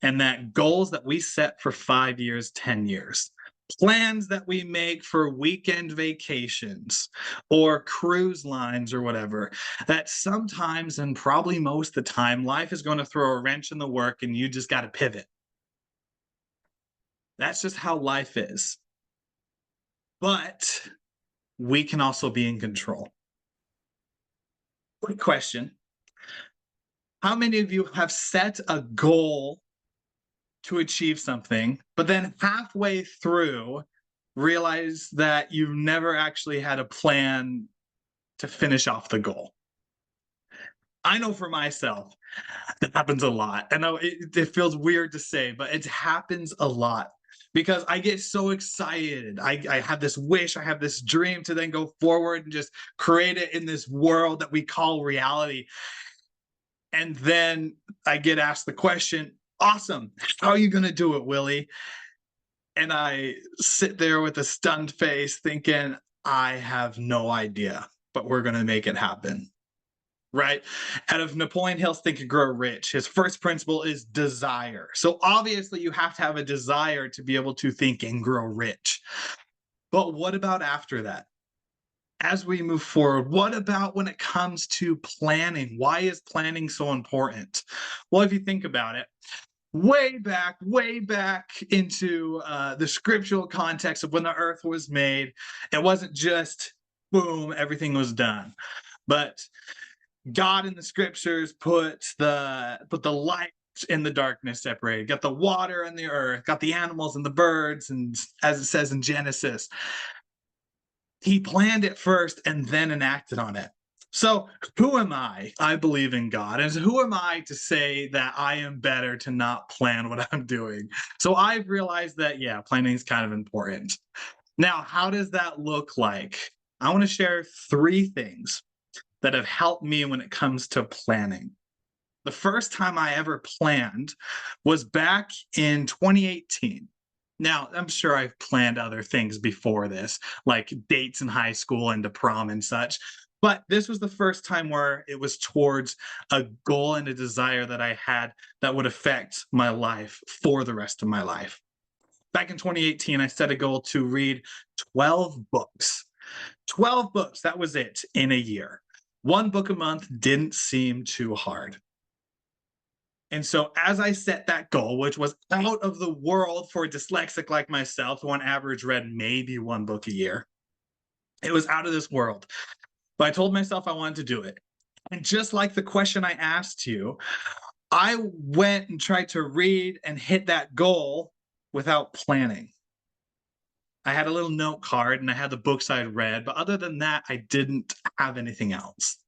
and that goals that we set for 5 years, 10 years, plans that we make for weekend vacations or cruise lines or whatever, that sometimes and probably most of the time, life is going to throw a wrench in the work and you just got to pivot. That's just how life is. But we can also be in control. Quick question. How many of you have set a goal to achieve something, but then halfway through realize that you've never actually had a plan to finish off the goal? I know for myself, that happens a lot. I know it feels weird to say, but it happens a lot because I get so excited. I have this wish, I have this dream to then go forward and just create it in this world that we call reality. And then I get asked the question, awesome, how are you going to do it, Willie? And I sit there with a stunned face thinking, I have no idea, but we're going to make it happen. Right? Out of Napoleon Hill's Think and Grow Rich, his first principle is desire. So obviously, you have to have a desire to be able to think and grow rich. But what about after that? As we move forward, what about when it comes to planning? Why is planning so important? Well, if you think about it, way back into the scriptural context of when the earth was made, it wasn't just boom, everything was done. But God in the scriptures put the light and the darkness separated, got the water and the earth, got the animals and the birds, and as it says in Genesis, he planned it first and then enacted on it. So who am I? I believe in God. And so who am I to say that I am better to not plan what I'm doing? So I've realized that, yeah, planning is kind of important. Now, how does that look like? I want to share 3 things that have helped me when it comes to planning. The first time I ever planned was back in 2018. Now, I'm sure I've planned other things before this, like dates in high school and to prom and such. But this was the first time where it was towards a goal and a desire that I had that would affect my life for the rest of my life. Back in 2018, I set a goal to read 12 books. 12 books, that was it in a year. 1 book a month didn't seem too hard. And so as I set that goal, which was out of the world for a dyslexic like myself, who on average read maybe 1 book a year, it was out of this world. But I told myself I wanted to do it. And just like the question I asked you, I went and tried to read and hit that goal without planning. I had a little note card and I had the books I'd read, but other than that, I didn't have anything else.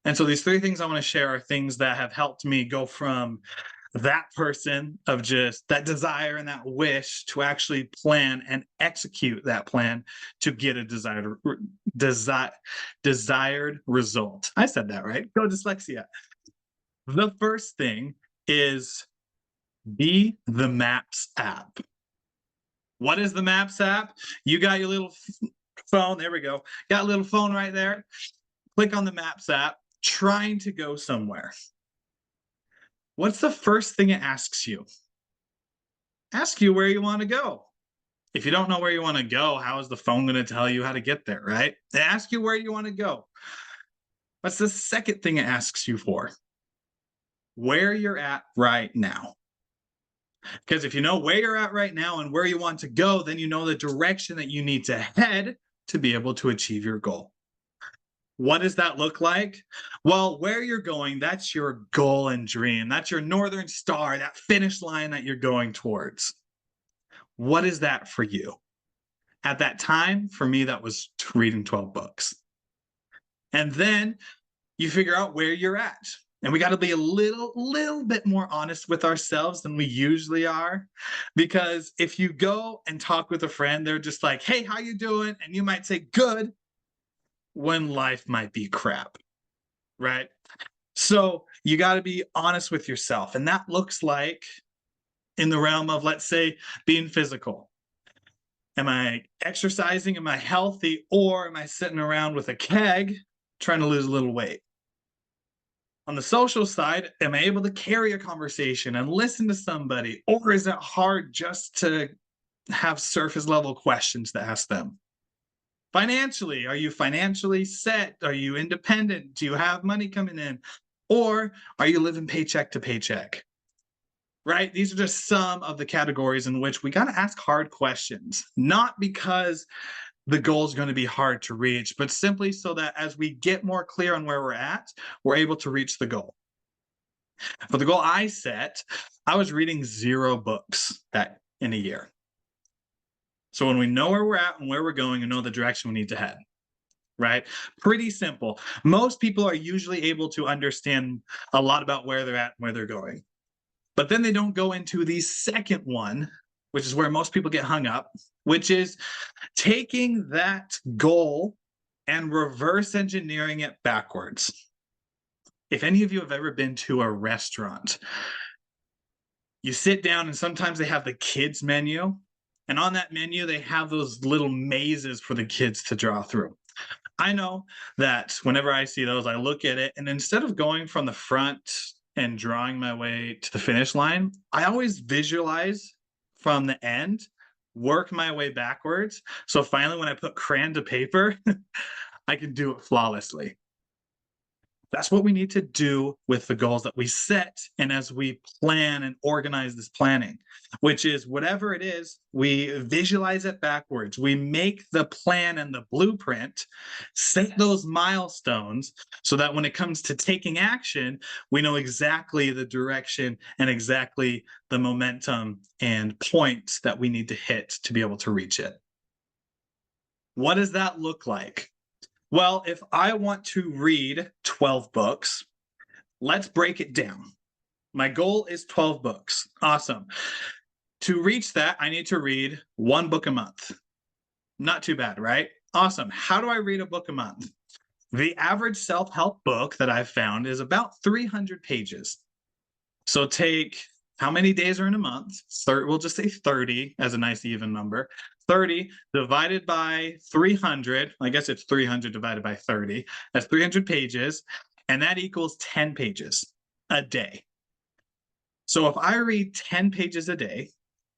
And so these 3 things I want to share are things that have helped me go from that person of just that desire and that wish to actually plan and execute that plan to get a desired result. I said that right. Go dyslexia. The first thing is be the Maps app. What is the Maps app? You got your little phone. There we go. Got a little phone right there. Click on the Maps app, trying to go somewhere. What's the first thing it asks you? Ask you where you want to go. If you don't know where you want to go, how is the phone going to tell you how to get there, right? They ask you where you want to go. What's the second thing it asks you for? Where you're at right now. Because if you know where you're at right now and where you want to go, then you know the direction that you need to head to be able to achieve your goal. What does that look like? Well, where you're going, that's your goal and dream. That's your northern star, that finish line that you're going towards. What is that for you? At that time, for me, that was reading 12 books. And then you figure out where you're at. And we got to be a little bit more honest with ourselves than we usually are. Because if you go and talk with a friend, they're just like, hey, how you doing? And you might say, good, when life might be crap, right? So you got to be honest with yourself. And that looks like in the realm of, let's say, being physical. Am I exercising? Am I healthy? Or am I sitting around with a keg trying to lose a little weight? On the social side, am I able to carry a conversation and listen to somebody? Or is it hard just to have surface level questions to ask them? Financially, are you financially set? Are you independent? Do you have money coming in? Or are you living paycheck to paycheck? Right? These are just some of the categories in which we got to ask hard questions, not because the goal is going to be hard to reach, but simply so that as we get more clear on where we're at, we're able to reach the goal. For the goal I set, I was reading 0 books that in a year. So when we know where we're at and where we're going and know the direction we need to head, right? Pretty simple. Most people are usually able to understand a lot about where they're at and where they're going. But then they don't go into the second one, which is where most people get hung up, which is taking that goal and reverse engineering it backwards. If any of you have ever been to a restaurant, you sit down and sometimes they have the kids menu, and on that menu they have those little mazes for the kids to draw through. I know that whenever I see those, I look at it, and instead of going from the front and drawing my way to the finish line, I always visualize from the end, work my way backwards. So finally, when I put crayon to paper, I can do it flawlessly. That's what we need to do with the goals that we set and as we plan and organize this planning, which is whatever it is, we visualize it backwards. We make the plan and the blueprint, set those milestones so that when it comes to taking action, we know exactly the direction and exactly the momentum and points that we need to hit to be able to reach it. What does that look like? Well, if I want to read 12 books, let's break it down. My goal is 12 books. Awesome. To reach that, I need to read 1 book a month. Not too bad, right? Awesome. How do I read a book a month? The average self-help book that I've found is about 300 pages. So take how many days are in a month? We'll just say 30 as a nice even number. 30 divided by 300. I guess it's 300 divided by 30. That's 300 pages. And that equals 10 pages a day. So if I read 10 pages a day,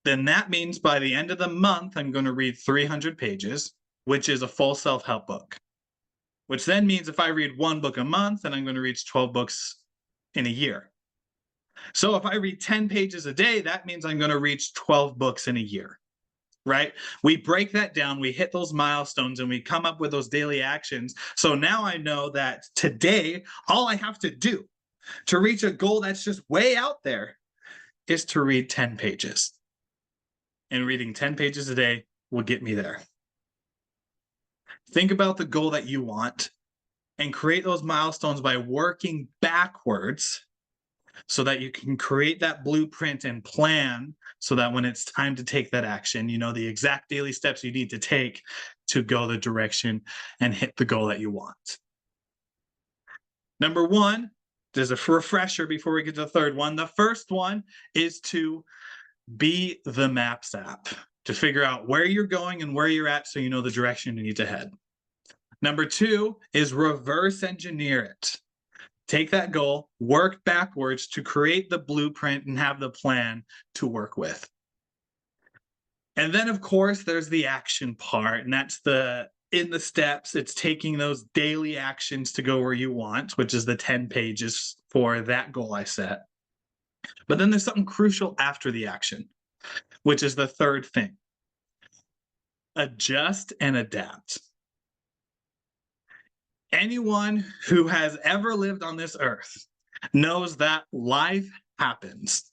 then that means by the end of the month, I'm going to read 300 pages, which is a full self-help book. Which then means if I read 1 book a month, then I'm going to reach 12 books in a year. So if I read 10 pages a day, that means I'm going to reach 12 books in a year, right? We break that down, we hit those milestones, and we come up with those daily actions. So now I know that today, all I have to do to reach a goal that's just way out there is to read 10 pages. And reading 10 pages a day will get me there. Think about the goal that you want and create those milestones by working backwards so that you can create that blueprint and plan so that when it's time to take that action, you know the exact daily steps you need to take to go the direction and hit the goal that you want. Number 1, there's a refresher before we get to the third one. The first one is to be the Maps app, to figure out where you're going and where you're at so you know the direction you need to head. Number 2 is reverse engineer it. Take that goal, work backwards to create the blueprint and have the plan to work with. And then, of course, there's the action part, and that's in the steps, it's taking those daily actions to go where you want, which is the 10 pages for that goal I set. But then there's something crucial after the action, which is the third thing. Adjust and adapt. Anyone who has ever lived on this earth knows that life happens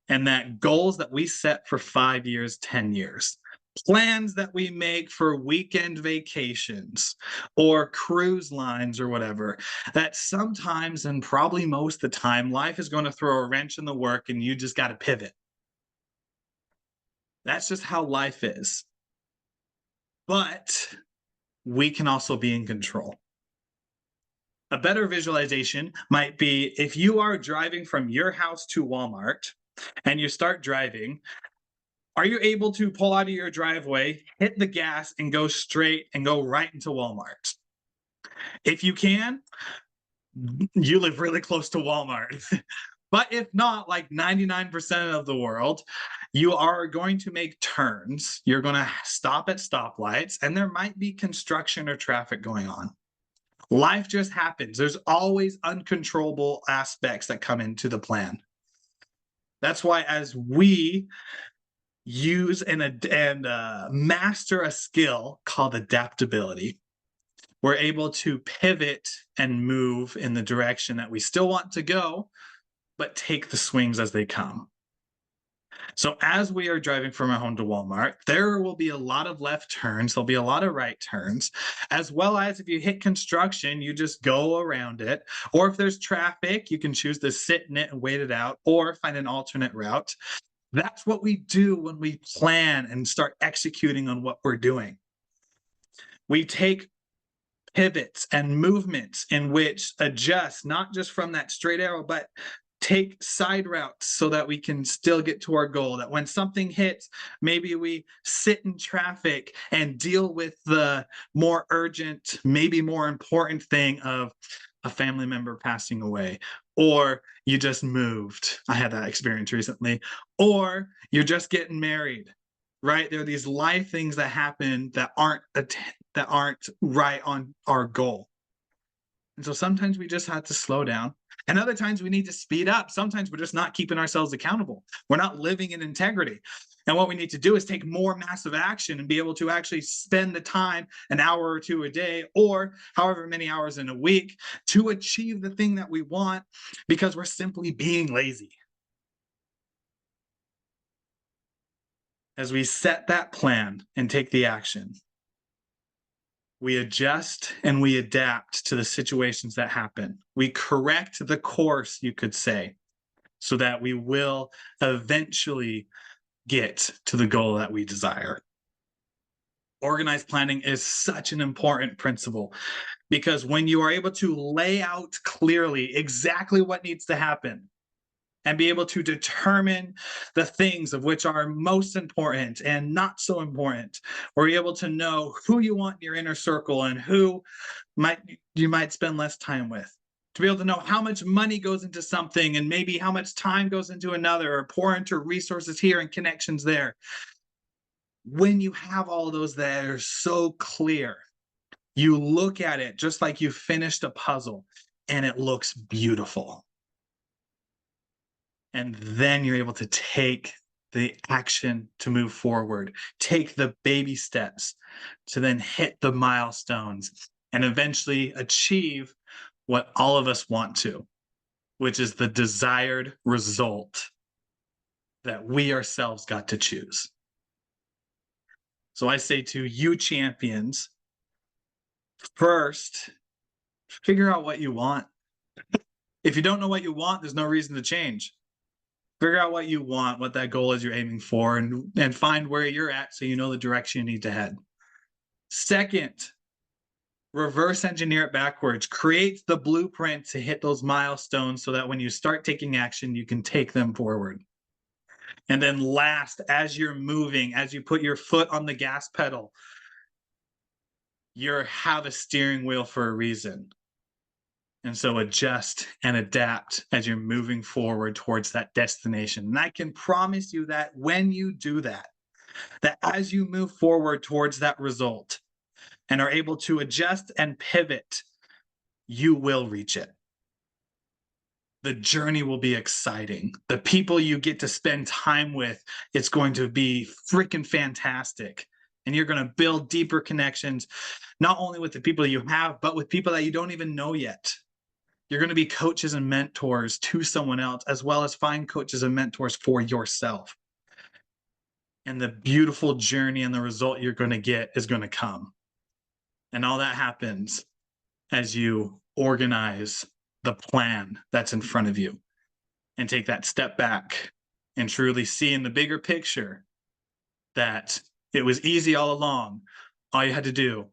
and that goals that we set for 5 years, 10 years, plans that we make for weekend vacations or cruise lines or whatever, that sometimes and probably most of the time, life is going to throw a wrench in the work and you just got to pivot. That's just how life is. But we can also be in control. A better visualization might be if you are driving from your house to Walmart and you start driving, are you able to pull out of your driveway, hit the gas, and go straight and go right into Walmart? If you can, you live really close to Walmart. But if not, like 99% of the world, you are going to make turns. You're going to stop at stoplights, and there might be construction or traffic going on. Life just happens. There's always uncontrollable aspects that come into the plan. That's why, as we use and master a skill called adaptability, we're able to pivot and move in the direction that we still want to go, but take the swings as they come. So as we are driving from our home to Walmart, there will be a lot of left turns. There'll be a lot of right turns, as well as if you hit construction, you just go around it. Or if there's traffic, you can choose to sit in it and wait it out or find an alternate route. That's what we do when we plan and start executing on what we're doing. We take pivots and movements in which adjust, not just from that straight arrow, but take side routes so that we can still get to our goal. That when something hits, maybe we sit in traffic and deal with the more urgent, maybe more important thing of a family member passing away, or you just moved. I had that experience recently, or you're just getting married, right? There are these life things that happen that aren't right on our goal. And so sometimes we just have to slow down. And other times we need to speed up. Sometimes we're just not keeping ourselves accountable. We're not living in integrity. And what we need to do is take more massive action and be able to actually spend the time, an hour or two a day, or however many hours in a week, to achieve the thing that we want, because we're simply being lazy. As we set that plan and take the action, we adjust and we adapt to the situations that happen. We correct the course, you could say, so that we will eventually get to the goal that we desire. Organized planning is such an important principle, because when you are able to lay out clearly exactly what needs to happen, and be able to determine the things of which are most important and not so important, or be able to know who you want in your inner circle and who you might spend less time with, to be able to know how much money goes into something and maybe how much time goes into another, or pour into resources here and connections there. When you have all of those that are so clear, you look at it just like you finished a puzzle and it looks beautiful. And then you're able to take the action to move forward, take the baby steps to then hit the milestones and eventually achieve what all of us want to, which is the desired result that we ourselves got to choose. So I say to you champions, first, figure out what you want. If you don't know what you want, there's no reason to change. Figure out what you want, what that goal is you're aiming for, and find where you're at so you know the direction you need to head. Second, reverse engineer it backwards. Create the blueprint to hit those milestones so that when you start taking action, you can take them forward. And then last, as you're moving, as you put your foot on the gas pedal, you have a steering wheel for a reason. And so adjust and adapt as you're moving forward towards that destination. And I can promise you that when you do that, that as you move forward towards that result and are able to adjust and pivot, you will reach it. The journey will be exciting. The people you get to spend time with, it's going to be freaking fantastic. And you're going to build deeper connections, not only with the people you have, but with people that you don't even know yet. You're going to be coaches and mentors to someone else, as well as find coaches and mentors for yourself. And the beautiful journey and the result you're going to get is going to come. And all that happens as you organize the plan that's in front of you and take that step back and truly see in the bigger picture that it was easy all along. All you had to do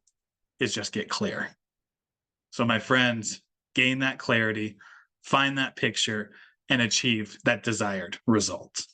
is just get clear. So my friends, gain that clarity, find that picture, and achieve that desired result.